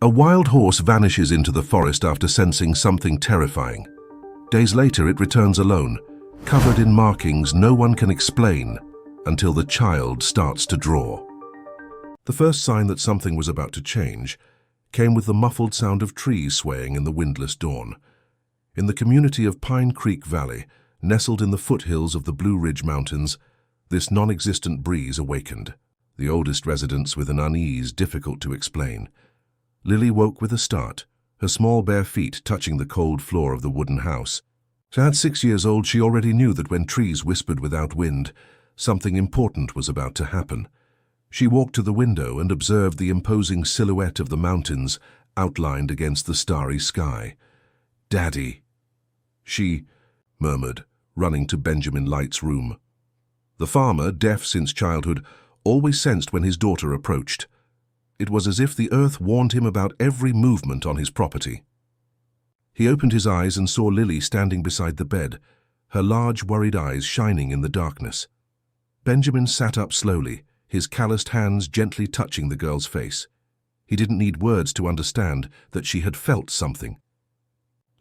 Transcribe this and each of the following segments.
A wild horse vanishes into the forest after sensing something terrifying. Days later, it returns alone, covered in markings no one can explain until the child starts to draw. The first sign that something was about to change came with the muffled sound of trees swaying in the windless dawn. In the community of Pine Creek Valley, nestled in the foothills of the Blue Ridge Mountains, this non-existent breeze awakened the oldest residents with an unease difficult to explain. Lily woke with a start, her small bare feet touching the cold floor of the wooden house. At 6 years old, she already knew that when trees whispered without wind, something important was about to happen. She walked to the window and observed the imposing silhouette of the mountains outlined against the starry sky. "Daddy," she murmured, running to Benjamin Light's room. The farmer, deaf since childhood, always sensed when his daughter approached. It was as if the earth warned him about every movement on his property. He opened his eyes and saw Lily standing beside the bed, her large, worried eyes shining in the darkness. Benjamin sat up slowly, his calloused hands gently touching the girl's face. He didn't need words to understand that she had felt something.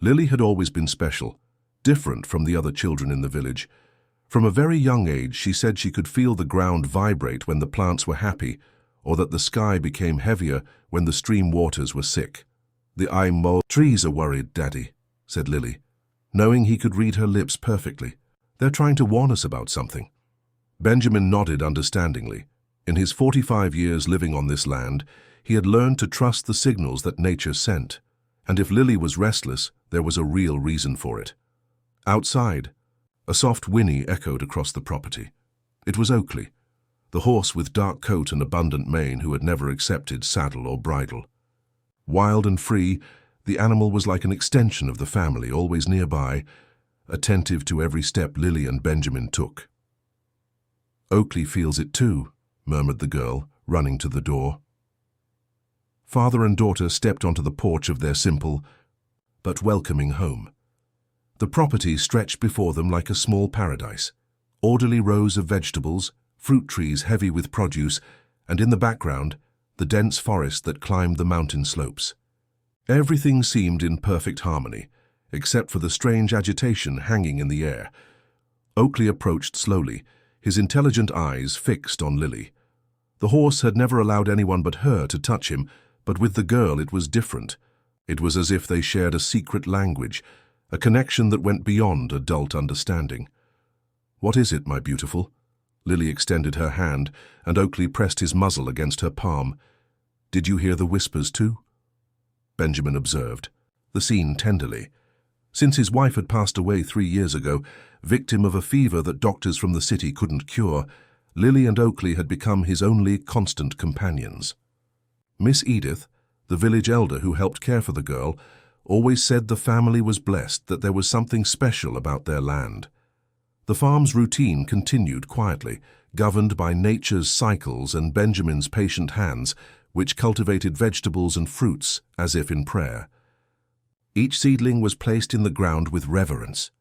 Lily had always been special, different from the other children in the village. From a very young age, she said she could feel the ground vibrate when the plants were happy, or that the sky became heavier when the stream waters were sick. "Trees are worried, Daddy," said Lily, knowing he could read her lips perfectly. "They're trying to warn us about something." Benjamin nodded understandingly. In his 45 years living on this land, he had learned to trust the signals that nature sent. And if Lily was restless, there was a real reason for it. Outside, a soft whinny echoed across the property. It was Oakley, the horse with dark coat and abundant mane who had never accepted saddle or bridle. Wild and free, the animal was like an extension of the family, always nearby, attentive to every step Lily and Benjamin took. "Oakley feels it too," murmured the girl, running to the door. Father and daughter stepped onto the porch of their simple but welcoming home. The property stretched before them like a small paradise, orderly rows of vegetables, fruit trees heavy with produce, and in the background, the dense forest that climbed the mountain slopes. Everything seemed in perfect harmony, except for the strange agitation hanging in the air. Oakley approached slowly, his intelligent eyes fixed on Lily. The horse had never allowed anyone but her to touch him, but with the girl it was different. It was as if they shared a secret language, a connection that went beyond adult understanding. "What is it, my beautiful?" Lily extended her hand, and Oakley pressed his muzzle against her palm. "Did you hear the whispers too?" Benjamin observed the scene tenderly. Since his wife had passed away 3 years ago, victim of a fever that doctors from the city couldn't cure, Lily and Oakley had become his only constant companions. Miss Edith, the village elder who helped care for the girl, always said the family was blessed, that there was something special about their land. The farm's routine continued quietly, governed by nature's cycles and Benjamin's patient hands, which cultivated vegetables and fruits as if in prayer. Each seedling was placed in the ground with reverence.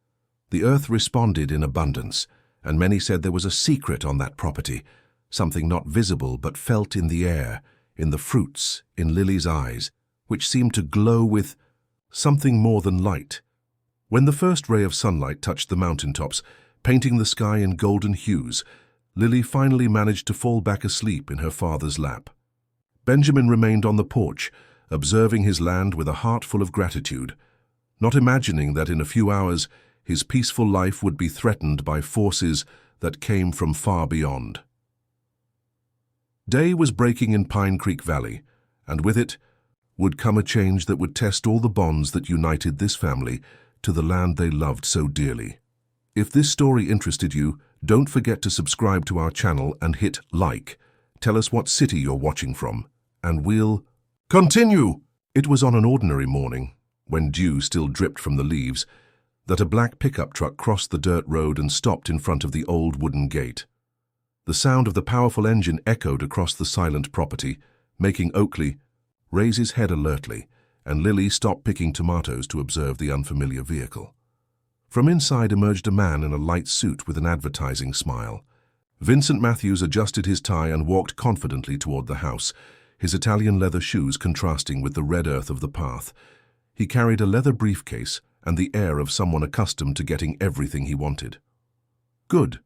The earth responded in abundance, and many said there was a secret on that property, something not visible but felt in the air, in the fruits, in Lily's eyes, which seemed to glow with something more than light. When the first ray of sunlight touched the mountaintops, painting the sky in golden hues, Lily finally managed to fall back asleep in her father's lap. Benjamin remained on the porch, observing his land with a heart full of gratitude, not imagining that in a few hours his peaceful life would be threatened by forces that came from far beyond. Day was breaking in Pine Creek Valley, and with it would come a change that would test all the bonds that united this family to the land they loved so dearly. If this story interested you, don't forget to subscribe to our channel and hit like. Tell us what city you're watching from, and we'll continue. It was on an ordinary morning, when dew still dripped from the leaves, that a black pickup truck crossed the dirt road and stopped in front of the old wooden gate. The sound of the powerful engine echoed across the silent property, making Oakley raise his head alertly, and Lily stop picking tomatoes to observe the unfamiliar vehicle. From inside emerged a man in a light suit with an advertising smile. Vincent Matthews adjusted his tie and walked confidently toward the house, his Italian leather shoes contrasting with the red earth of the path. He carried a leather briefcase and the air of someone accustomed to getting everything he wanted. "Good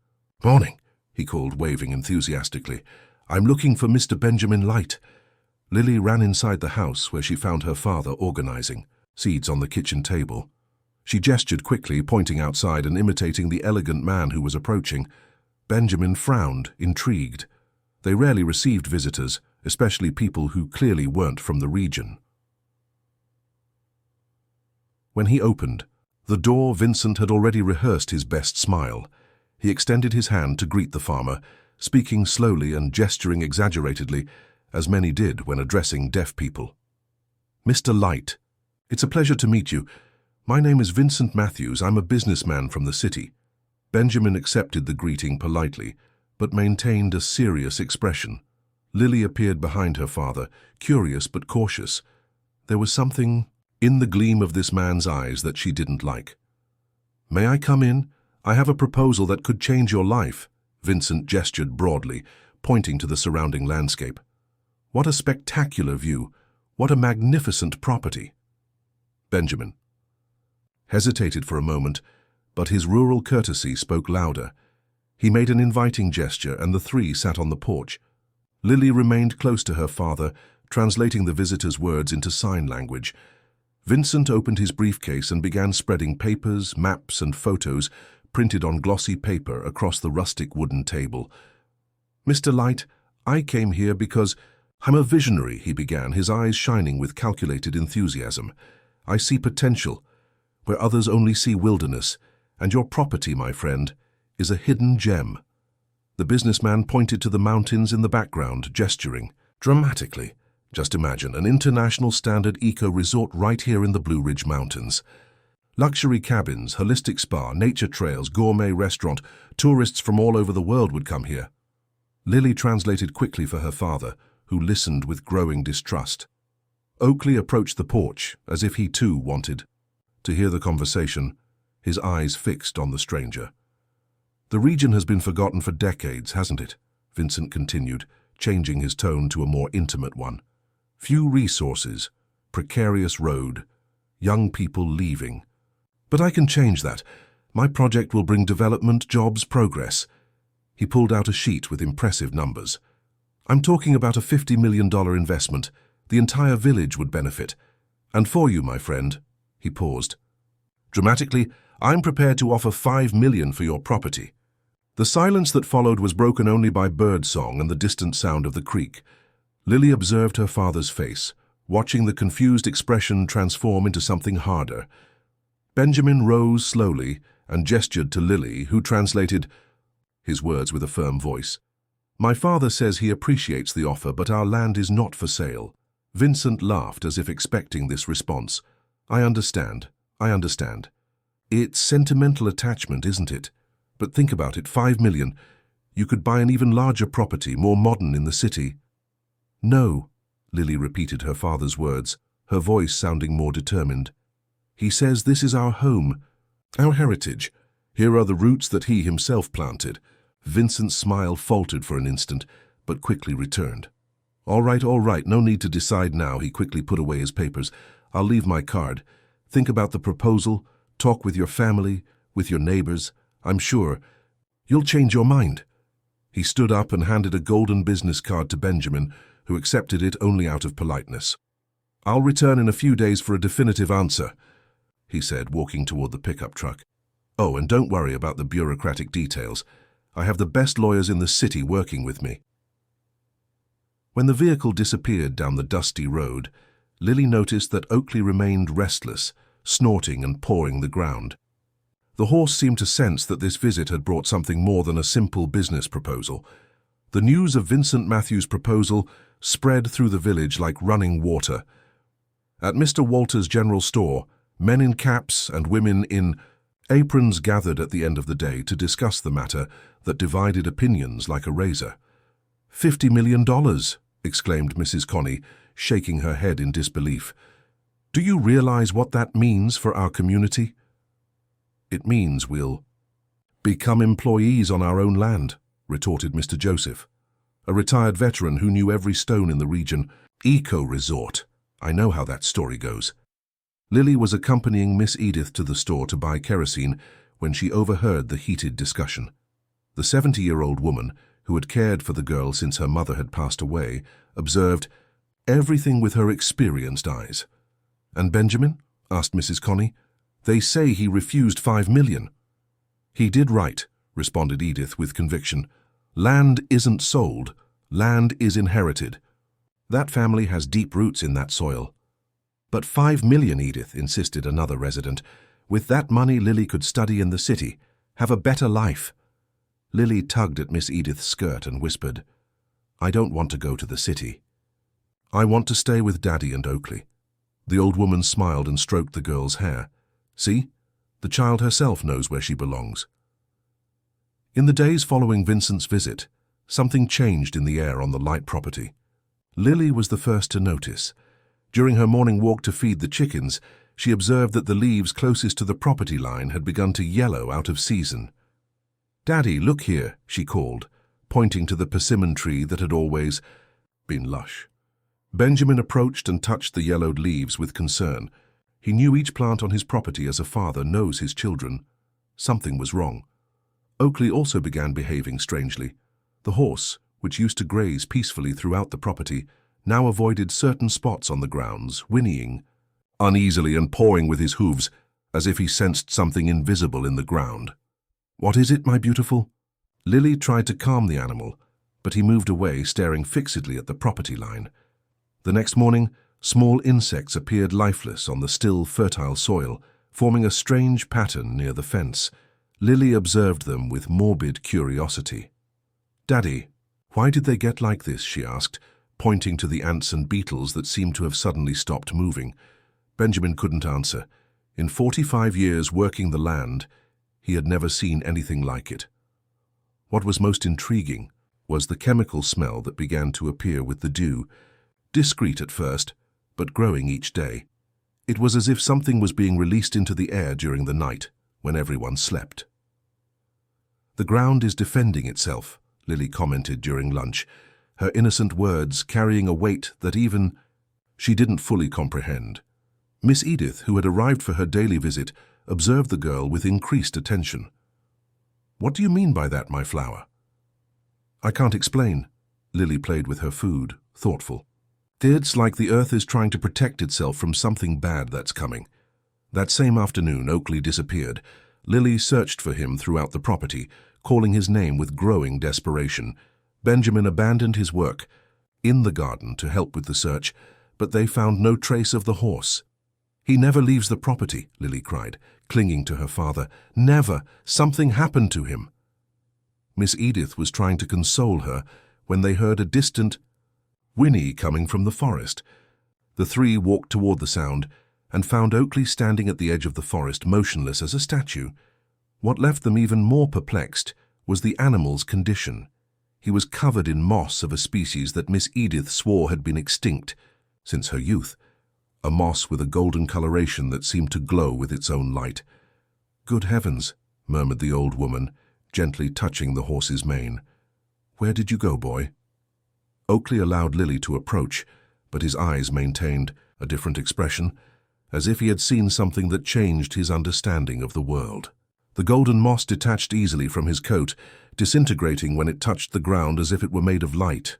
morning," he called, waving enthusiastically. "I'm looking for Mr. Benjamin Light." Lily ran inside the house where she found her father organizing, seeds on the kitchen table. She gestured quickly, pointing outside and imitating the elegant man who was approaching. Benjamin frowned, intrigued. They rarely received visitors, especially people who clearly weren't from the region. When he opened the door, Vincent had already rehearsed his best smile. He extended his hand to greet the farmer, speaking slowly and gesturing exaggeratedly, as many did when addressing deaf people. "Mr. Light, it's a pleasure to meet you. My name is Vincent Matthews. I'm a businessman from the city." Benjamin accepted the greeting politely, but maintained a serious expression. Lily appeared behind her father, curious but cautious. There was something in the gleam of this man's eyes that she didn't like. "May I come in? I have a proposal that could change your life." Vincent gestured broadly, pointing to the surrounding landscape. "What a spectacular view! What a magnificent property!" Benjamin hesitated for a moment, but his rural courtesy spoke louder. He made an inviting gesture, and the three sat on the porch. Lily remained close to her father, translating the visitor's words into sign language. Vincent opened his briefcase and began spreading papers, maps, and photos printed on glossy paper across the rustic wooden table. "Mr. Light, I came here because I'm a visionary," he began, his eyes shining with calculated enthusiasm. "I see potential where others only see wilderness, and your property, my friend, is a hidden gem." The businessman pointed to the mountains in the background, gesturing dramatically. "Just imagine an international standard eco-resort right here in the Blue Ridge Mountains. Luxury cabins, holistic spa, nature trails, gourmet restaurant. Tourists from all over the world would come here." Lily translated quickly for her father, who listened with growing distrust. Oakley approached the porch, as if he too wanted to hear the conversation, his eyes fixed on the stranger. "The region has been forgotten for decades, hasn't it?" Vincent continued, changing his tone to a more intimate one. "Few resources, precarious road, young people leaving. But I can change that. My project will bring development, jobs, progress." He pulled out a sheet with impressive numbers. "I'm talking about a $50 million investment. The entire village would benefit. And for you, my friend," he paused. "Dramatically, I'm prepared to offer $5 million for your property." The silence that followed was broken only by bird song and the distant sound of the creek. Lily observed her father's face, watching the confused expression transform into something harder. Benjamin rose slowly and gestured to Lily, who translated his words with a firm voice. "My father says he appreciates the offer, but our land is not for sale." Vincent laughed as if expecting this response. I understand. It's sentimental attachment, isn't it? But think about it, $5 million. You could buy an even larger property, more modern in the city." "No," Lily repeated her father's words, her voice sounding more determined. "He says this is our home, our heritage. Here are the roots that he himself planted." Vincent's smile faltered for an instant, but quickly returned. All right, no need to decide now." He quickly put away his papers. "I'll leave my card. Think about the proposal, talk with your family, with your neighbors. I'm sure you'll change your mind." He stood up and handed a golden business card to Benjamin, who accepted it only out of politeness. "I'll return in a few days for a definitive answer," he said, walking toward the pickup truck. "Oh, and don't worry about the bureaucratic details. I have the best lawyers in the city working with me." When the vehicle disappeared down the dusty road, Lily noticed that Oakley remained restless, snorting and pawing the ground. The horse seemed to sense that this visit had brought something more than a simple business proposal. The news of Vincent Matthews' proposal spread through the village like running water. At Mr. Walter's general store, men in caps and women in aprons gathered at the end of the day to discuss the matter that divided opinions like a razor. $50 million, exclaimed Mrs. Connie, shaking her head in disbelief. "Do you realize what that means for our community?" "It means we'll become employees on our own land," retorted Mr. Joseph, a retired veteran who knew every stone in the region. Eco-resort. I know how that story goes. Lily was accompanying Miss Edith to the store to buy kerosene when she overheard the heated discussion. The 70-year-old woman, who had cared for the girl since her mother had passed away, observed everything with her experienced eyes. "And Benjamin?" asked Mrs. Connie. "They say he refused 5 million. "He did right," responded Edith with conviction. "Land isn't sold. Land is inherited. That family has deep roots in that soil." "But 5 million, Edith," insisted another resident. "With that money, Lily could study in the city, have a better life." Lily tugged at Miss Edith's skirt and whispered, "I don't want to go to the city. I want to stay with Daddy and Oakley." The old woman smiled and stroked the girl's hair. "See? The child herself knows where she belongs." In the days following Vincent's visit, something changed in the air on the Light property. Lily was the first to notice. During her morning walk to feed the chickens, she observed that the leaves closest to the property line had begun to yellow out of season. "Daddy, look here," she called, pointing to the persimmon tree that had always been lush. Benjamin approached and touched the yellowed leaves with concern. He knew each plant on his property as a father knows his children. Something was wrong. Oakley also began behaving strangely. The horse, which used to graze peacefully throughout the property, now avoided certain spots on the grounds, whinnying uneasily and pawing with his hooves, as if he sensed something invisible in the ground. "What is it, my beautiful?" Lily tried to calm the animal, but he moved away, staring fixedly at the property line. The next morning, small insects appeared lifeless on the still, fertile soil, forming a strange pattern near the fence. Lily observed them with morbid curiosity. "Daddy, why did they get like this?" she asked, pointing to the ants and beetles that seemed to have suddenly stopped moving. Benjamin couldn't answer. In 45 years working the land, he had never seen anything like it. What was most intriguing was the chemical smell that began to appear with the dew, discreet at first, but growing each day. It was as if something was being released into the air during the night, when everyone slept. "The ground is defending itself," Lily commented during lunch, her innocent words carrying a weight that even she didn't fully comprehend. Miss Edith, who had arrived for her daily visit, observed the girl with increased attention. "What do you mean by that, my flower?" "I can't explain." Lily played with her food, thoughtful. "It's like the earth is trying to protect itself from something bad that's coming." That same afternoon, Oakley disappeared. Lily searched for him throughout the property, calling his name with growing desperation. Benjamin abandoned his work in the garden to help with the search, but they found no trace of the horse. "He never leaves the property," Lily cried, clinging to her father. "Never! Something happened to him." Miss Edith was trying to console her when they heard a distant whinny coming from the forest. The three walked toward the sound and found Oakley standing at the edge of the forest, motionless as a statue. What left them even more perplexed was the animal's condition. He was covered in moss of a species that Miss Edith swore had been extinct since her youth, a moss with a golden coloration that seemed to glow with its own light. "Good heavens," murmured the old woman, gently touching the horse's mane. "Where did you go, boy?" Oakley allowed Lily to approach, but his eyes maintained a different expression, as if he had seen something that changed his understanding of the world. The golden moss detached easily from his coat, disintegrating when it touched the ground as if it were made of light.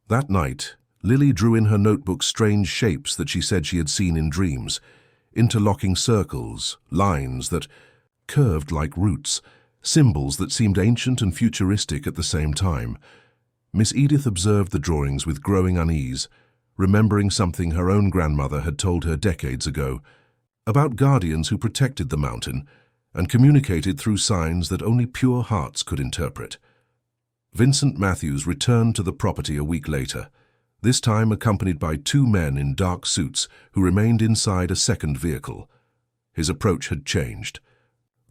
That night, Lily drew in her notebook strange shapes that she said she had seen in dreams, interlocking circles, lines that curved like roots, symbols that seemed ancient and futuristic at the same time. Miss Edith observed the drawings with growing unease, remembering something her own grandmother had told her decades ago, about guardians who protected the mountain and communicated through signs that only pure hearts could interpret. Vincent Matthews returned to the property a week later, this time accompanied by 2 men in dark suits who remained inside a second vehicle. His approach had changed.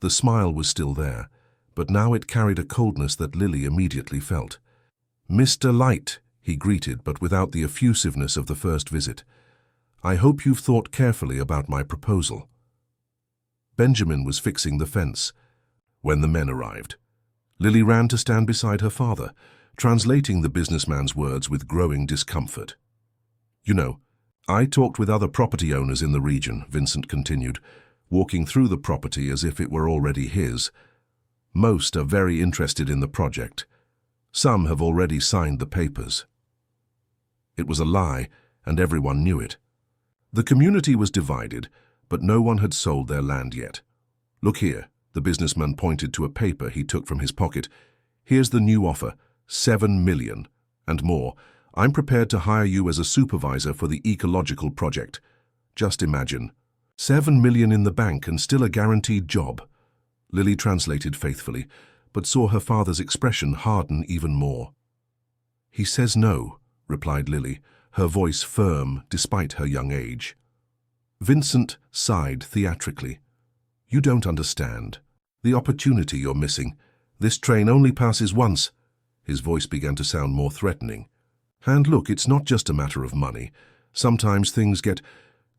The smile was still there, but now it carried a coldness that Lily immediately felt. "Mr. Light," he greeted, but without the effusiveness of the first visit. "I hope you've thought carefully about my proposal." Benjamin was fixing the fence when the men arrived. Lily ran to stand beside her father, translating the businessman's words with growing discomfort. You know, I talked with other property owners in the region, Vincent continued, walking through the property as if it were already his. Most are very interested in the project. Some have already signed the papers. It was a lie, and everyone knew it. The community was divided, but no one had sold their land yet. Look here, the businessman pointed to a paper he took from his pocket. Here's the new offer, 7 million, and more. I'm prepared to hire you as a supervisor for the ecological project. Just imagine, 7 million in the bank and still a guaranteed job. Lily translated faithfully, but saw her father's expression harden even more. He says no, replied Lily, her voice firm despite her young age. Vincent sighed theatrically. You don't understand. The opportunity you're missing. This train only passes once. His voice began to sound more threatening. And look, it's not just a matter of money. Sometimes things get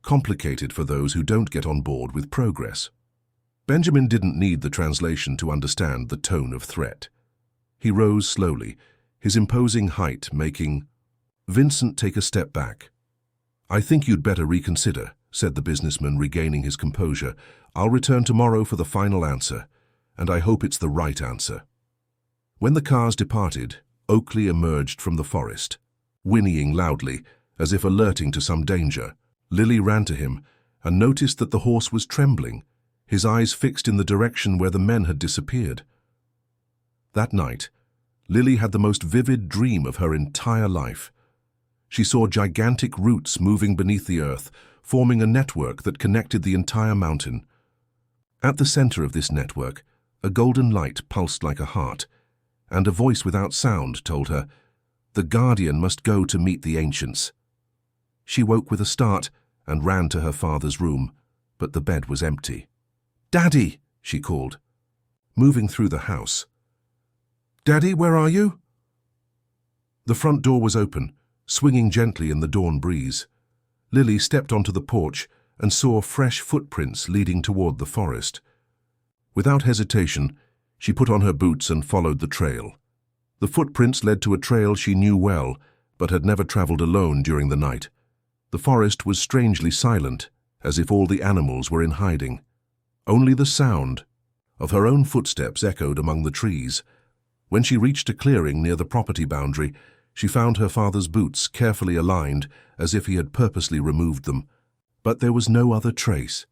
complicated for those who don't get on board with progress. Benjamin didn't need the translation to understand the tone of threat. He rose slowly, his imposing height making Vincent take a step back. I think you'd better reconsider, said the businessman, regaining his composure. I'll return tomorrow for the final answer, and I hope it's the right answer. When the cars departed, Oakley emerged from the forest, whinnying loudly, as if alerting to some danger. Lily ran to him and noticed that the horse was trembling, his eyes fixed in the direction where the men had disappeared. That night, Lily had the most vivid dream of her entire life. She saw gigantic roots moving beneath the earth, forming a network that connected the entire mountain. At the center of this network, a golden light pulsed like a heart, and a voice without sound told her, "The Guardian must go to meet the ancients." She woke with a start and ran to her father's room, but the bed was empty. "Daddy!" she called, moving through the house. "Daddy, where are you?" The front door was open, swinging gently in the dawn breeze. Lily stepped onto the porch and saw fresh footprints leading toward the forest. Without hesitation, she put on her boots and followed the trail. The footprints led to a trail she knew well, but had never traveled alone during the night. The forest was strangely silent, as if all the animals were in hiding. Only the sound of her own footsteps echoed among the trees. When she reached a clearing near the property boundary, she found her father's boots carefully aligned, as if he had purposely removed them. But there was no other trace.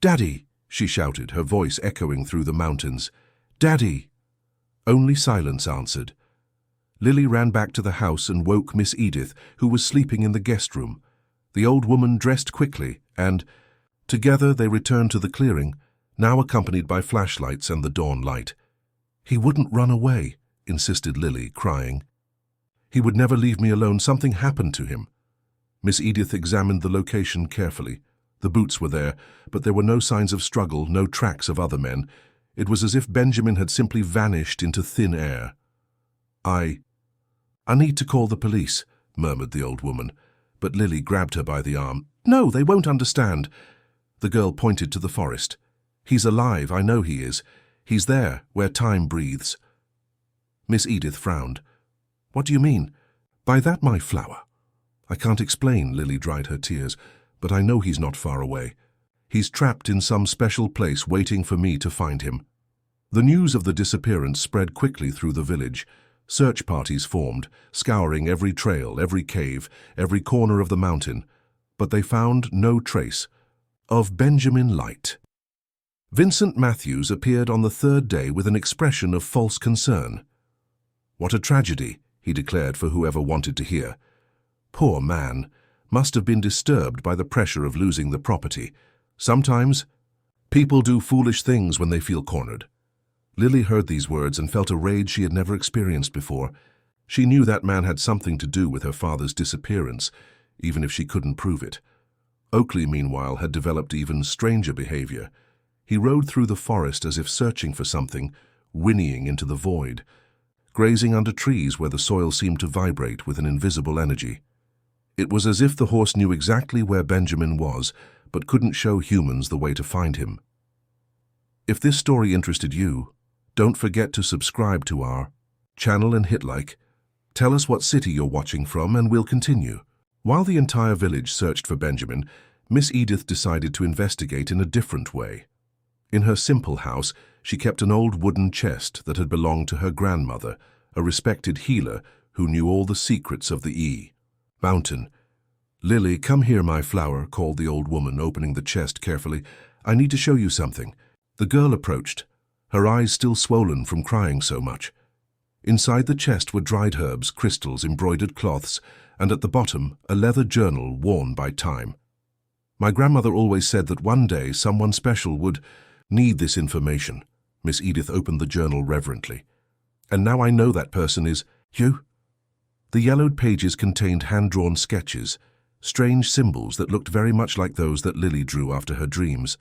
"Daddy!" she shouted, her voice echoing through the mountains. "Daddy!" Only silence answered. Lily ran back to the house and woke Miss Edith, who was sleeping in the guest room. The old woman dressed quickly, and together they returned to the clearing, now accompanied by flashlights and the dawn light. "He wouldn't run away," insisted Lily, crying. "He would never leave me alone. Something happened to him." Miss Edith examined the location carefully. The boots were there, but there were no signs of struggle, no tracks of other men. It was as if Benjamin had simply vanished into thin air. I need to call the police," murmured the old woman, but Lily grabbed her by the arm. "No, they won't understand." The girl pointed to the forest. "He's alive, I know he is. He's there, where time breathes." Miss Edith frowned. "What do you mean?" "By that, my flower." "I can't explain," Lily dried her tears, "but I know he's not far away. He's trapped in some special place waiting for me to find him." The news of the disappearance spread quickly through the village. Search parties formed, scouring every trail, every cave, every corner of the mountain, but they found no trace of Benjamin Light. Vincent Matthews appeared on the third day with an expression of false concern. "What a tragedy," he declared for whoever wanted to hear. Poor man, must have been disturbed by the pressure of losing the property. Sometimes, people do foolish things when they feel cornered. Lily heard these words and felt a rage she had never experienced before. She knew that man had something to do with her father's disappearance, even if she couldn't prove it. Oakley, meanwhile, had developed even stranger behavior. He rode through the forest as if searching for something, whinnying into the void, grazing under trees where the soil seemed to vibrate with an invisible energy. It was as if the horse knew exactly where Benjamin was, but couldn't show humans the way to find him. If this story interested you, don't forget to subscribe to our channel and hit like. Tell us what city you're watching from and we'll continue. While the entire village searched for Benjamin, Miss Edith decided to investigate in a different way. In her simple house, she kept an old wooden chest that had belonged to her grandmother, a respected healer who knew all the secrets of the mountain. "Lily, come here, my flower," called the old woman, opening the chest carefully. "I need to show you something." The girl approached, her eyes still swollen from crying so much. Inside the chest were dried herbs, crystals, embroidered cloths, and at the bottom, a leather journal worn by time. "My grandmother always said that one day someone special would need this information." Miss Edith opened the journal reverently. "And now I know that person is you." The yellowed pages contained hand-drawn sketches, strange symbols that looked very much like those that Lily drew after her dreams.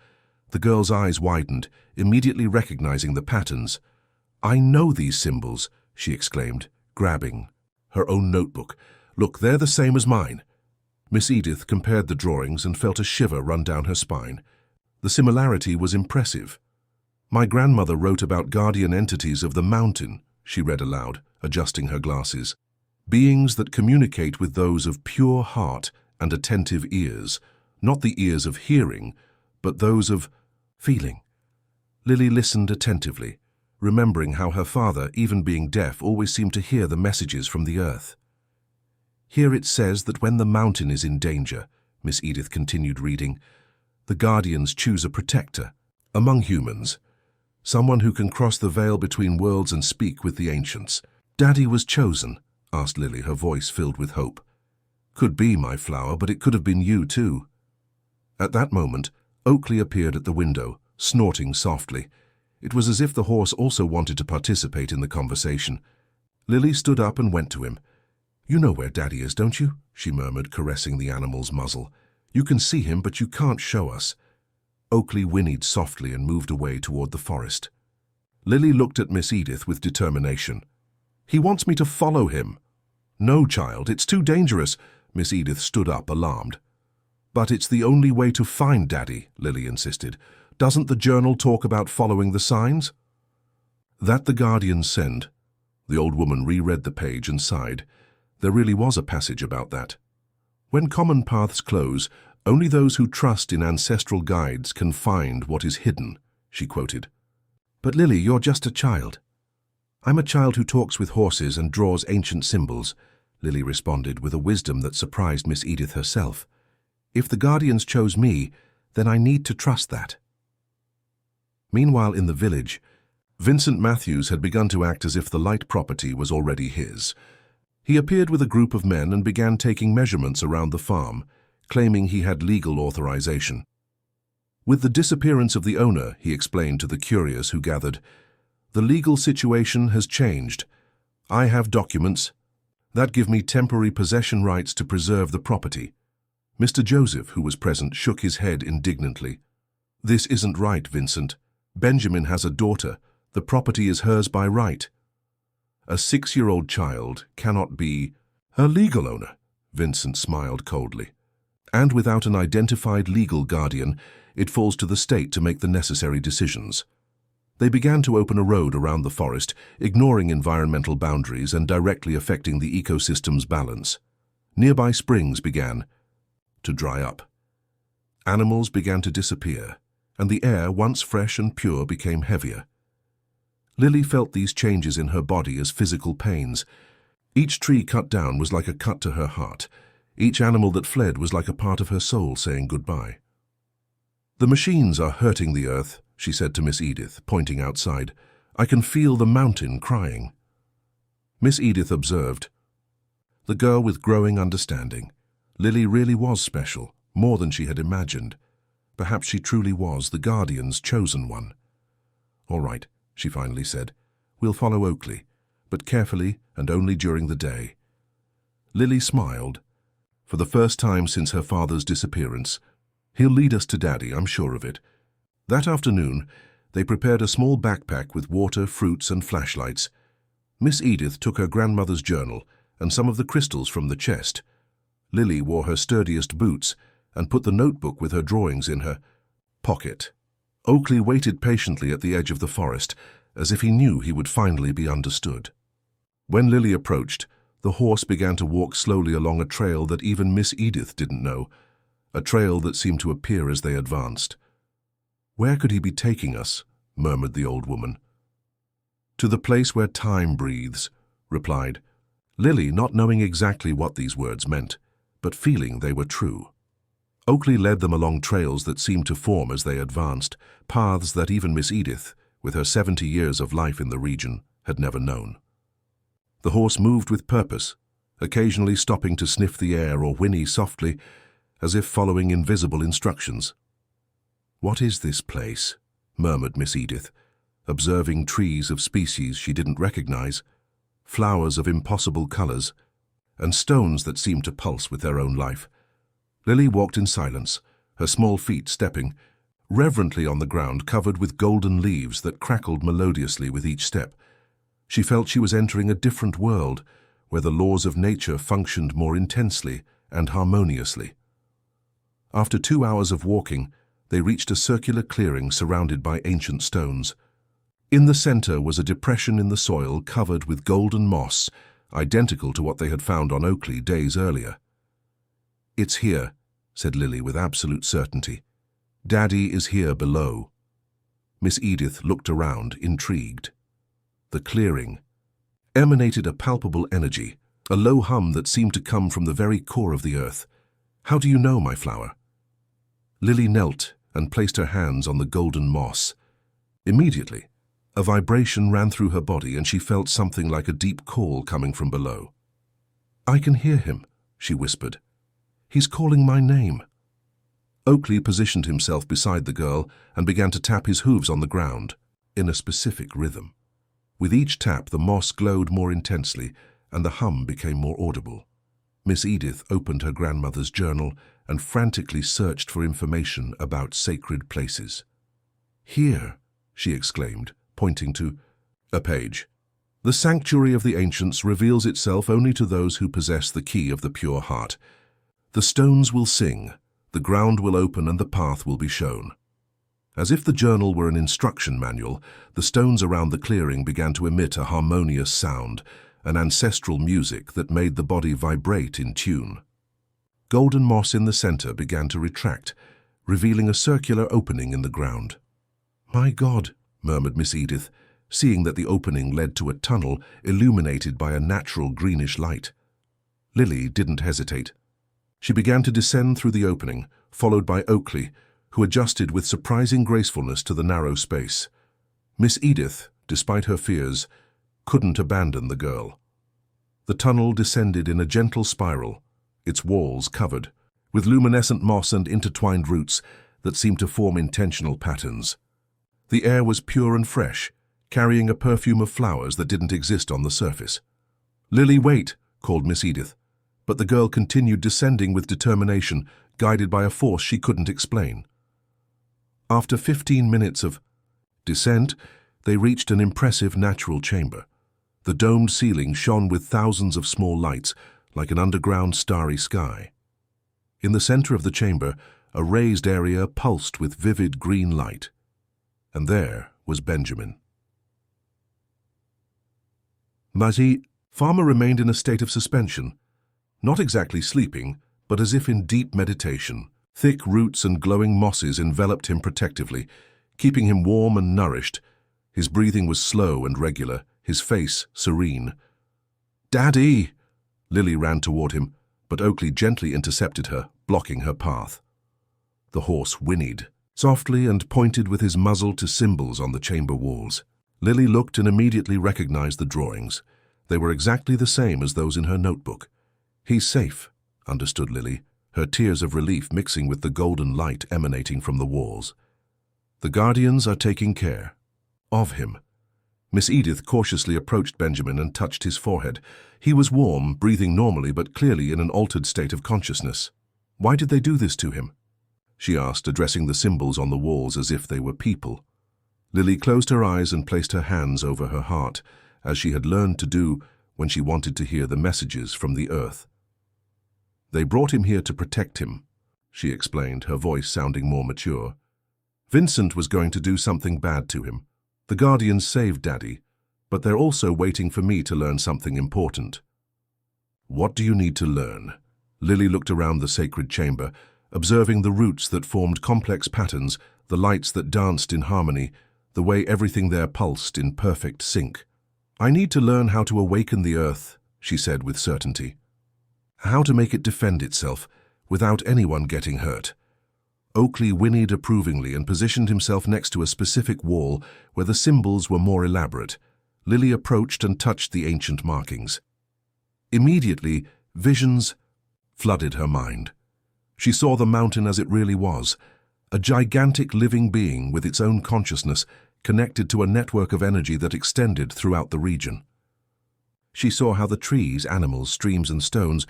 The girl's eyes widened, immediately recognizing the patterns. "I know these symbols," she exclaimed, grabbing her own notebook. "Look, they're the same as mine." Miss Edith compared the drawings and felt a shiver run down her spine. The similarity was impressive. "My grandmother wrote about guardian entities of the mountain," she read aloud, adjusting her glasses. "Beings that communicate with those of pure heart and attentive ears, not the ears of hearing, but those of feeling." Lily listened attentively, remembering how her father, even being deaf, always seemed to hear the messages from the earth. "Here it says that when the mountain is in danger," Miss Edith continued reading, "the guardians choose a protector among humans, someone who can cross the veil between worlds and speak with the ancients." "Daddy was chosen?" asked Lily, her voice filled with hope. "Could be, my flower, but it could have been you too." At that moment, Oakley appeared at the window, snorting softly. It was as if the horse also wanted to participate in the conversation. Lily stood up and went to him. "You know where Daddy is, don't you?" she murmured, caressing the animal's muzzle. "You can see him, but you can't show us." Oakley whinnied softly and moved away toward the forest. Lily looked at Miss Edith with determination. "He wants me to follow him." "No, child, it's too dangerous." Miss Edith stood up, alarmed. "But it's the only way to find Daddy," Lily insisted. "Doesn't the journal talk about following the signs?" "That the guardians send." The old woman reread the page and sighed. There really was a passage about that. "When common paths close, only those who trust in ancestral guides can find what is hidden," she quoted. "But Lily, you're just a child." "I'm a child who talks with horses and draws ancient symbols," Lily responded with a wisdom that surprised Miss Edith herself. "If the guardians chose me, then I need to trust that." Meanwhile, in the village, Vincent Matthews had begun to act as if the light property was already his. He appeared with a group of men and began taking measurements around the farm, claiming he had legal authorization. With the disappearance of the owner, he explained to the curious who gathered, "The legal situation has changed. I have documents that give me temporary possession rights to preserve the property." Mr. Joseph, who was present, shook his head indignantly. "This isn't right, Vincent. Benjamin has a daughter. The property is hers by right. A 6-year-old child cannot be her legal owner." Vincent smiled coldly. "And without an identified legal guardian, it falls to the state to make the necessary decisions." They began to open a road around the forest, ignoring environmental boundaries and directly affecting the ecosystem's balance. Nearby springs began to dry up. Animals began to disappear, and the air, once fresh and pure, became heavier. Lily felt these changes in her body as physical pains. Each tree cut down was like a cut to her heart. Each animal that fled was like a part of her soul saying goodbye. "The machines are hurting the earth," she said to Miss Edith, pointing outside. "I can feel the mountain crying." Miss Edith observed, the girl with growing understanding. Lily really was special, more than she had imagined. Perhaps she truly was the guardian's chosen one. "All right," she finally said. "We'll follow Oakley, but carefully and only during the day." Lily smiled. For the first time since her father's disappearance, "He'll lead us to Daddy, I'm sure of it." That afternoon, they prepared a small backpack with water, fruits, and flashlights. Miss Edith took her grandmother's journal and some of the crystals from the chest. Lily wore her sturdiest boots and put the notebook with her drawings in her pocket. Oakley waited patiently at the edge of the forest, as if he knew he would finally be understood. When Lily approached, The horse began to walk slowly along a trail that even Miss Edith didn't know, a trail that seemed to appear as they advanced. "Where could he be taking us?" murmured the old woman. "To the place where time breathes," replied Lily, not knowing exactly what these words meant, but feeling they were true. Oakley led them along trails that seemed to form as they advanced, paths that even Miss Edith, with her 70 years of life in the region, had never known. The horse moved with purpose, occasionally stopping to sniff the air or whinny softly, as if following invisible instructions. "What is this place?" murmured Miss Edith, observing trees of species she didn't recognize, flowers of impossible colors, and stones that seemed to pulse with their own life. Lily walked in silence, her small feet stepping, reverently on the ground covered with golden leaves that crackled melodiously with each step. She felt she was entering a different world, where the laws of nature functioned more intensely and harmoniously. After 2 hours of walking, they reached a circular clearing surrounded by ancient stones. In the center was a depression in the soil covered with golden moss, identical to what they had found on Oakley days earlier. "It's here," said Lily with absolute certainty. "Daddy is here below." Miss Edith looked around, intrigued. The clearing emanated a palpable energy, a low hum that seemed to come from the very core of the earth. "How do you know, my flower?" Lily knelt and placed her hands on the golden moss. Immediately, a vibration ran through her body and she felt something like a deep call coming from below. "I can hear him," she whispered. "He's calling my name." Oakley positioned himself beside the girl and began to tap his hooves on the ground, in a specific rhythm. With each tap, the moss glowed more intensely and the hum became more audible. Miss Edith opened her grandmother's journal and frantically searched for information about sacred places. "Here," she exclaimed, pointing to a page. "The sanctuary of the ancients reveals itself only to those who possess the key of the pure heart. The stones will sing, the ground will open, and the path will be shown." As if the journal were an instruction manual, the stones around the clearing began to emit a harmonious sound, an ancestral music that made the body vibrate in tune. Golden moss in the center began to retract, revealing a circular opening in the ground. "My God," murmured Miss Edith, seeing that the opening led to a tunnel illuminated by a natural greenish light. Lily didn't hesitate. She began to descend through the opening, followed by Oakley, who adjusted with surprising gracefulness to the narrow space. Miss Edith, despite her fears, couldn't abandon the girl. The tunnel descended in a gentle spiral, its walls covered, with luminescent moss and intertwined roots that seemed to form intentional patterns. The air was pure and fresh, carrying a perfume of flowers that didn't exist on the surface. "Lily, wait," called Miss Edith, but the girl continued descending with determination, guided by a force she couldn't explain. After 15 minutes of descent, they reached an impressive natural chamber. The domed ceiling shone with thousands of small lights, like an underground starry sky. In the center of the chamber, a raised area pulsed with vivid green light. And there was Benjamin. Mazie, Farmer remained in a state of suspension, not exactly sleeping, but as if in deep meditation. Thick roots and glowing mosses enveloped him protectively, keeping him warm and nourished. His breathing was slow and regular, his face serene. "Daddy!" Lily ran toward him, but Oakley gently intercepted her, blocking her path. The horse whinnied softly and pointed with his muzzle to symbols on the chamber walls. Lily looked and immediately recognized the drawings. They were exactly the same as those in her notebook. "He's safe," understood Lily, her tears of relief mixing with the golden light emanating from the walls. "The guardians are taking care of him." Miss Edith cautiously approached Benjamin and touched his forehead. He was warm, breathing normally, but clearly in an altered state of consciousness. "Why did they do this to him?" she asked, addressing the symbols on the walls as if they were people. Lily closed her eyes and placed her hands over her heart, as she had learned to do when she wanted to hear the messages from the earth. "They brought him here to protect him," she explained, her voice sounding more mature. "Vincent was going to do something bad to him. The Guardians saved Daddy, but they're also waiting for me to learn something important." What do you need to learn? Lily looked around the sacred chamber, observing the roots that formed complex patterns, the lights that danced in harmony, the way everything there pulsed in perfect sync. I need to learn how to awaken the earth, she said with certainty. How to make it defend itself, without anyone getting hurt. Oakley whinnied approvingly and positioned himself next to a specific wall where the symbols were more elaborate. Lily approached and touched the ancient markings. Immediately, visions flooded her mind. She saw the mountain as it really was, a gigantic living being with its own consciousness connected to a network of energy that extended throughout the region. She saw how the trees, animals, streams and stones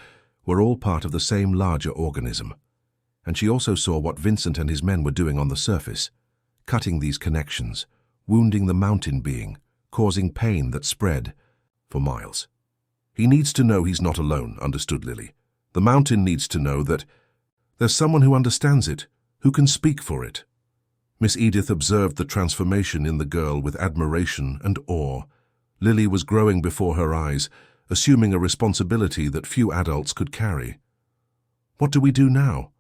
were all part of the same larger organism. And she also saw what Vincent and his men were doing on the surface, cutting these connections, wounding the mountain being, causing pain that spread for miles. He needs to know he's not alone, understood Lily. The mountain needs to know that there's someone who understands it, who can speak for it. Miss Edith observed the transformation in the girl with admiration and awe. Lily was growing before her eyes, assuming a responsibility that few adults could carry. "What do we do now?"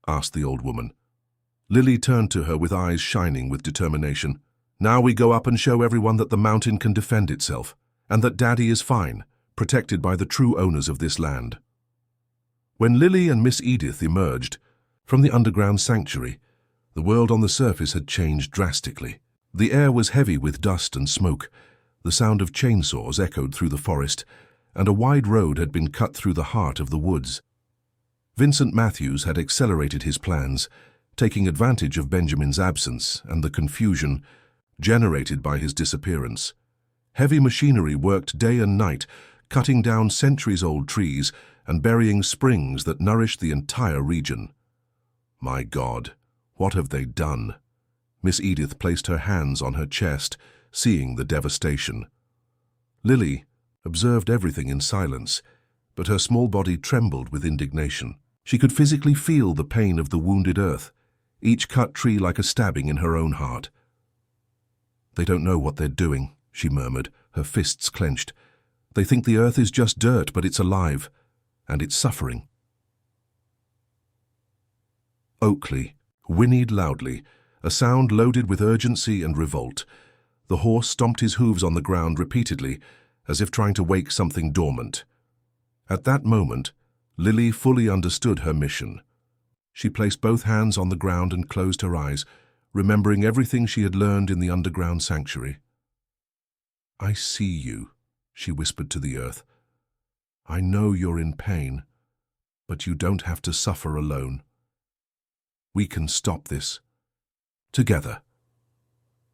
asked the old woman. Lily turned to her with eyes shining with determination. "Now we go up and show everyone that the mountain can defend itself, and that Daddy is fine, protected by the true owners of this land." When Lily and Miss Edith emerged from the underground sanctuary, the world on the surface had changed drastically. The air was heavy with dust and smoke. The sound of chainsaws echoed through the forest, and a wide road had been cut through the heart of the woods. Vincent Matthews had accelerated his plans, taking advantage of Benjamin's absence and the confusion generated by his disappearance. Heavy machinery worked day and night, cutting down centuries-old trees and burying springs that nourished the entire region. My God, what have they done? Miss Edith placed her hands on her chest, seeing the devastation. Lily observed everything in silence, but her small body trembled with indignation. She could physically feel the pain of the wounded earth, each cut tree like a stabbing in her own heart. "They don't know what they're doing," she murmured, her fists clenched. "They think the earth is just dirt, but it's alive, and it's suffering." Oakley whinnied loudly, a sound loaded with urgency and revolt. The horse stomped his hooves on the ground repeatedly, as if trying to wake something dormant. At that moment, Lily fully understood her mission. She placed both hands on the ground and closed her eyes, remembering everything she had learned in the underground sanctuary. "I see you," she whispered to the earth. "I know you're in pain, but you don't have to suffer alone. We can stop this. Together."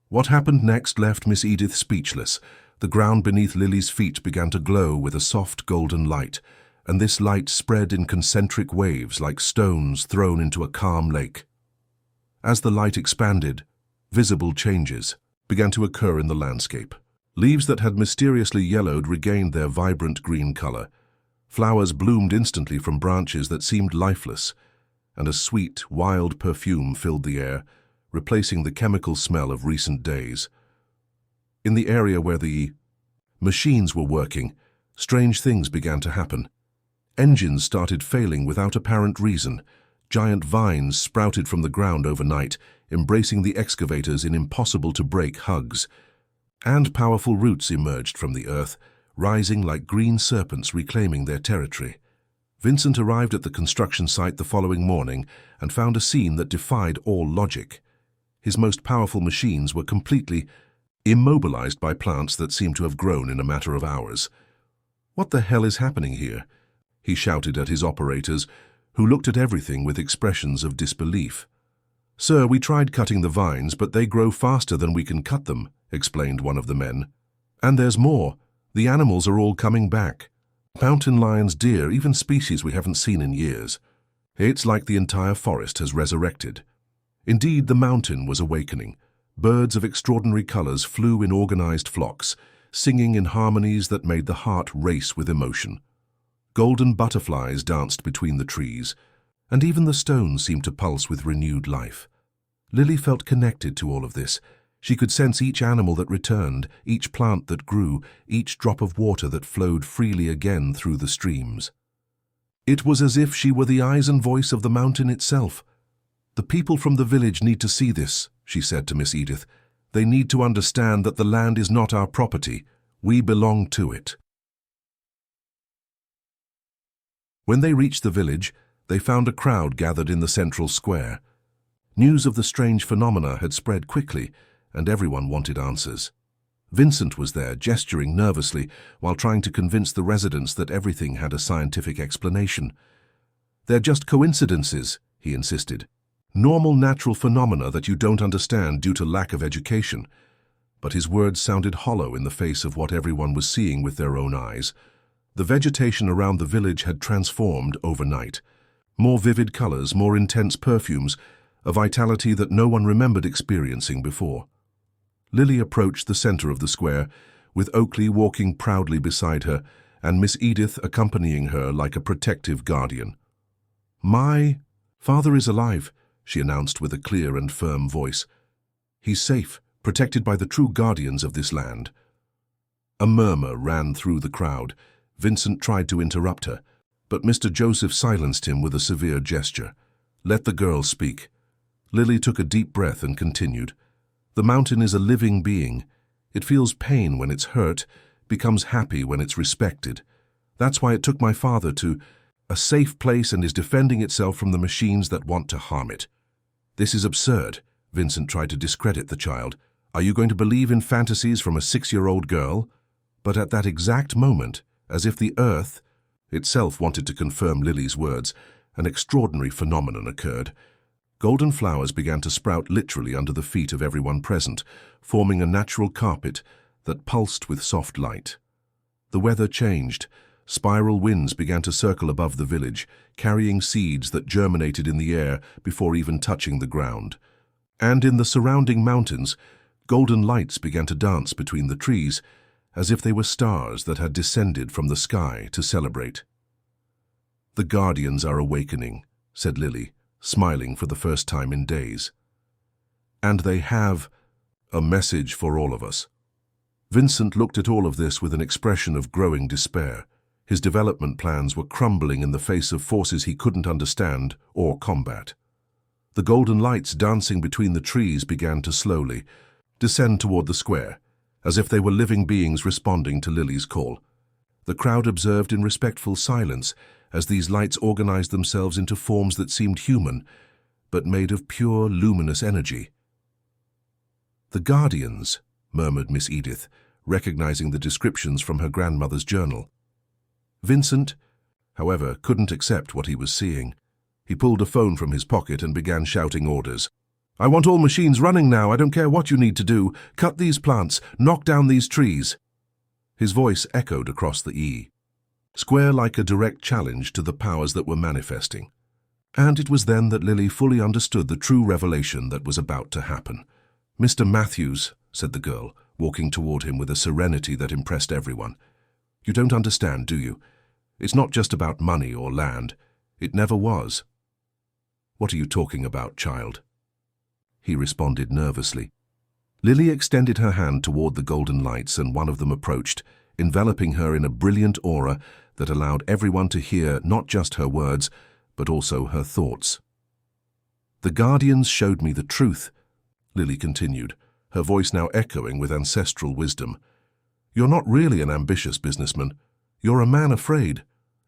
What happened next left Miss Edith speechless. The ground beneath Lily's feet began to glow with a soft golden light, and this light spread in concentric waves like stones thrown into a calm lake. As the light expanded, visible changes began to occur in the landscape. Leaves that had mysteriously yellowed regained their vibrant green color. Flowers bloomed instantly from branches that seemed lifeless, and a sweet, wild perfume filled the air, replacing the chemical smell of recent days. In the area where the machines were working, strange things began to happen. Engines started failing without apparent reason. Giant vines sprouted from the ground overnight, embracing the excavators in impossible-to-break hugs. And powerful roots emerged from the earth, rising like green serpents reclaiming their territory. Vincent arrived at the construction site the following morning and found a scene that defied all logic. His most powerful machines were completely immobilized by plants that seemed to have grown in a matter of hours. "What the hell is happening here?" he shouted at his operators, who looked at everything with expressions of disbelief. "Sir, we tried cutting the vines, but they grow faster than we can cut them," explained one of the men. "And there's more. The animals are all coming back. Mountain lions, deer, even species we haven't seen in years. It's like the entire forest has resurrected." Indeed, the mountain was awakening. Birds of extraordinary colors flew in organized flocks, singing in harmonies that made the heart race with emotion. Golden butterflies danced between the trees, and even the stones seemed to pulse with renewed life. Lily felt connected to all of this. She could sense each animal that returned, each plant that grew, each drop of water that flowed freely again through the streams. It was as if she were the eyes and voice of the mountain itself. "The people from the village need to see this," she said to Miss Edith. "They need to understand that the land is not our property. We belong to it." When they reached the village, they found a crowd gathered in the central square. News of the strange phenomena had spread quickly, and everyone wanted answers. Vincent was there, gesturing nervously, while trying to convince the residents that everything had a scientific explanation. "They're just coincidences," he insisted. "Normal natural phenomena that you don't understand due to lack of education." But his words sounded hollow in the face of what everyone was seeing with their own eyes. The vegetation around the village had transformed overnight. More vivid colors, more intense perfumes, a vitality that no one remembered experiencing before. Lily approached the center of the square, with Oakley walking proudly beside her and Miss Edith accompanying her like a protective guardian. "My father is alive," she announced with a clear and firm voice. "He's safe, protected by the true guardians of this land." A murmur ran through the crowd. Vincent tried to interrupt her, but Mr. Joseph silenced him with a severe gesture. "Let the girl speak." Lily took a deep breath and continued. "The mountain is a living being. It feels pain when it's hurt, becomes happy when it's respected. That's why it took my father to a safe place and is defending itself from the machines that want to harm it." "This is absurd," Vincent tried to discredit the child. "Are you going to believe in fantasies from a 6-year-old girl?" But at that exact moment, as if the earth itself wanted to confirm Lily's words, an extraordinary phenomenon occurred. Golden flowers began to sprout literally under the feet of everyone present, forming a natural carpet that pulsed with soft light. The weather changed. Spiral winds began to circle above the village, carrying seeds that germinated in the air before even touching the ground. And in the surrounding mountains, golden lights began to dance between the trees, as if they were stars that had descended from the sky to celebrate. "The guardians are awakening," said Lily, smiling for the first time in days. "And they have a message for all of us." Vincent looked at all of this with an expression of growing despair. His development plans were crumbling in the face of forces he couldn't understand or combat. The golden lights dancing between the trees began to slowly descend toward the square, as if they were living beings responding to Lily's call. The crowd observed in respectful silence as these lights organized themselves into forms that seemed human, but made of pure, luminous energy. "The guardians," murmured Miss Edith, recognizing the descriptions from her grandmother's journal. Vincent, however, couldn't accept what he was seeing. He pulled a phone from his pocket and began shouting orders. "I want all machines running now. I don't care what you need to do. Cut these plants. Knock down these trees." His voice echoed across the square like a direct challenge to the powers that were manifesting. And it was then that Lily fully understood the true revelation that was about to happen. "Mr. Matthews," said the girl, walking toward him with a serenity that impressed everyone. "You don't understand, do you? It's not just about money or land. It never was." "What are you talking about, child?" he responded nervously. Lily extended her hand toward the golden lights, and one of them approached, enveloping her in a brilliant aura that allowed everyone to hear not just her words, but also her thoughts. "The guardians showed me the truth," Lily continued, her voice now echoing with ancestral wisdom. "You're not really an ambitious businessman. You're a man afraid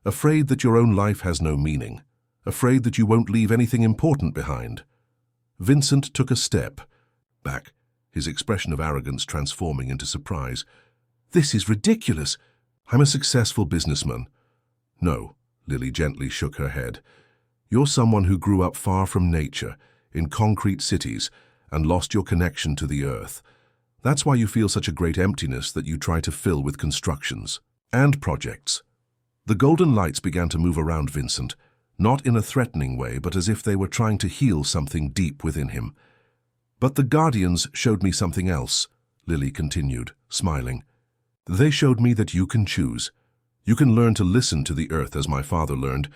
that your own life has no meaning, afraid that you won't leave anything important behind." Vincent took a step back, his expression of arrogance transforming into surprise. "This is ridiculous. I'm a successful businessman." "No," Lily gently shook her head. "You're someone who grew up far from nature, in concrete cities, and lost your connection to the earth. That's why you feel such a great emptiness that you try to fill with constructions and projects." The golden lights began to move around Vincent, not in a threatening way, but as if they were trying to heal something deep within him. "But the guardians showed me something else," Lily continued, smiling. "They showed me that you can choose. You can learn to listen to the earth as my father learned.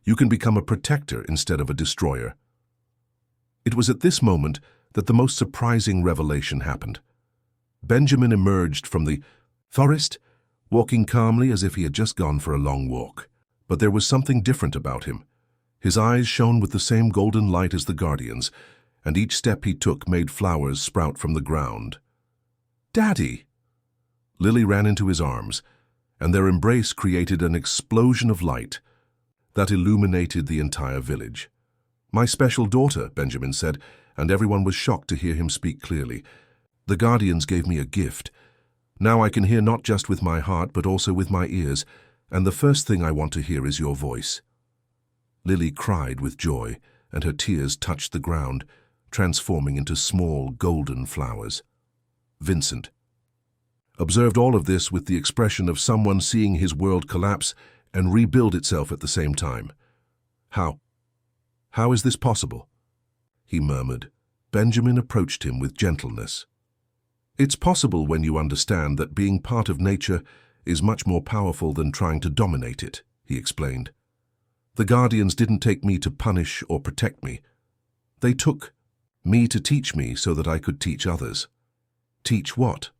You can become a protector instead of a destroyer." It was at this moment that the most surprising revelation happened. Benjamin emerged from the forest, walking calmly as if he had just gone for a long walk. But there was something different about him. His eyes shone with the same golden light as the guardians, and each step he took made flowers sprout from the ground. "Daddy!" Lily ran into his arms, and their embrace created an explosion of light that illuminated the entire village. "My special daughter," Benjamin said, and everyone was shocked to hear him speak clearly. "The guardians gave me a gift. Now I can hear not just with my heart, but also with my ears, and the first thing I want to hear is your voice." Lily cried with joy, and her tears touched the ground, transforming into small golden flowers. Vincent observed all of this with the expression of someone seeing his world collapse and rebuild itself at the same time. How is this possible?" he murmured. Benjamin approached him with gentleness. "It's possible when you understand that being part of nature is much more powerful than trying to dominate it," he explained. "The guardians didn't take me to punish or protect me. They took me to teach me so that I could teach others." "Teach what?"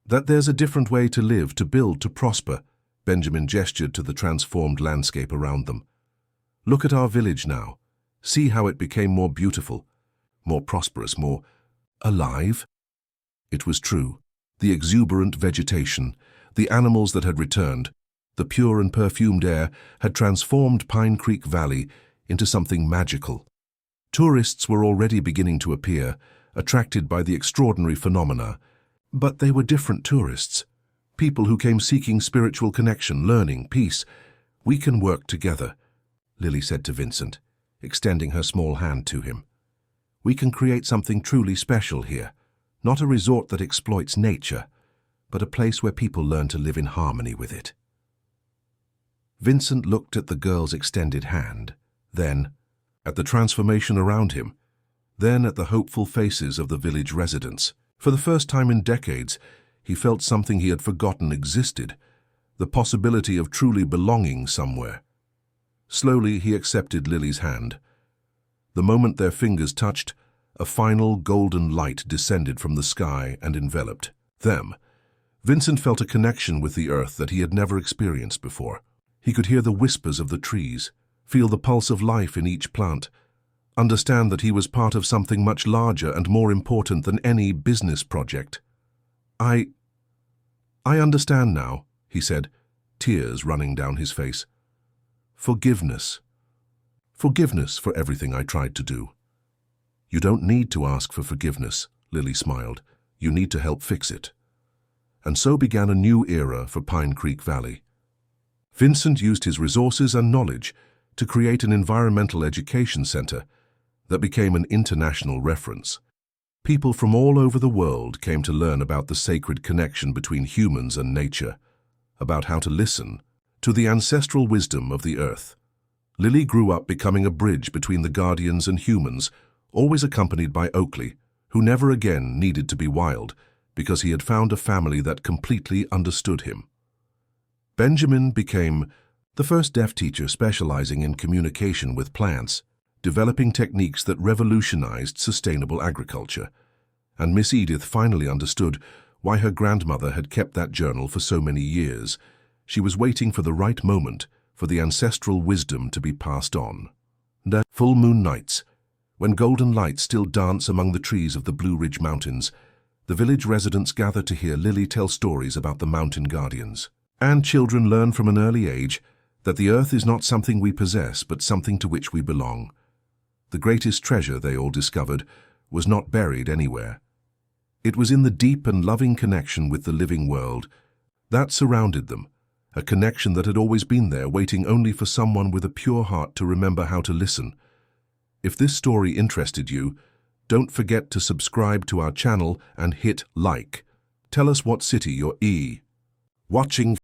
"That there's a different way to live, to build, to prosper." Benjamin gestured to the transformed landscape around them. "Look at our village now. See how it became more beautiful, more prosperous, more alive." It was true. The exuberant vegetation, the animals that had returned, the pure and perfumed air had transformed Pine Creek Valley into something magical. Tourists were already beginning to appear, attracted by the extraordinary phenomena, but they were different tourists. People who came seeking spiritual connection, learning, peace. "We can work together," Lily said to Vincent, extending her small hand to him. "We can create something truly special here, not a resort that exploits nature, but a place where people learn to live in harmony with it." Vincent looked at the girl's extended hand, then at the transformation around him, then at the hopeful faces of the village residents. For the first time in decades, he felt something he had forgotten existed, the possibility of truly belonging somewhere. Slowly, he accepted Lily's hand. The moment their fingers touched, a final golden light descended from the sky and enveloped them. Vincent felt a connection with the earth that he had never experienced before. He could hear the whispers of the trees, feel the pulse of life in each plant, understand that he was part of something much larger and more important than any business project. I understand now," he said, tears running down his face. Forgiveness for everything I tried to do." "You don't need to ask for forgiveness," Lily smiled. "You need to help fix it." And so began a new era for Pine Creek Valley. Vincent used his resources and knowledge to create an environmental education center that became an international reference. People from all over the world came to learn about the sacred connection between humans and nature, about how to listen to the ancestral wisdom of the earth. Lily grew up becoming a bridge between the guardians and humans, always accompanied by Oakley, who never again needed to be wild because he had found a family that completely understood him. Benjamin became the first deaf teacher specializing in communication with plants, developing techniques that revolutionized sustainable agriculture. And Miss Edith finally understood why her grandmother had kept that journal for so many years. She was waiting for the right moment for the ancestral wisdom to be passed on. The full moon nights, when golden lights still dance among the trees of the Blue Ridge Mountains, the village residents gather to hear Lily tell stories about the mountain guardians. And children learn from an early age that the earth is not something we possess, but something to which we belong. The greatest treasure, they all discovered, was not buried anywhere. It was in the deep and loving connection with the living world that surrounded them, a connection that had always been there, waiting only for someone with a pure heart to remember how to listen. If this story interested you, don't forget to subscribe to our channel and hit like. Tell us what city you're watching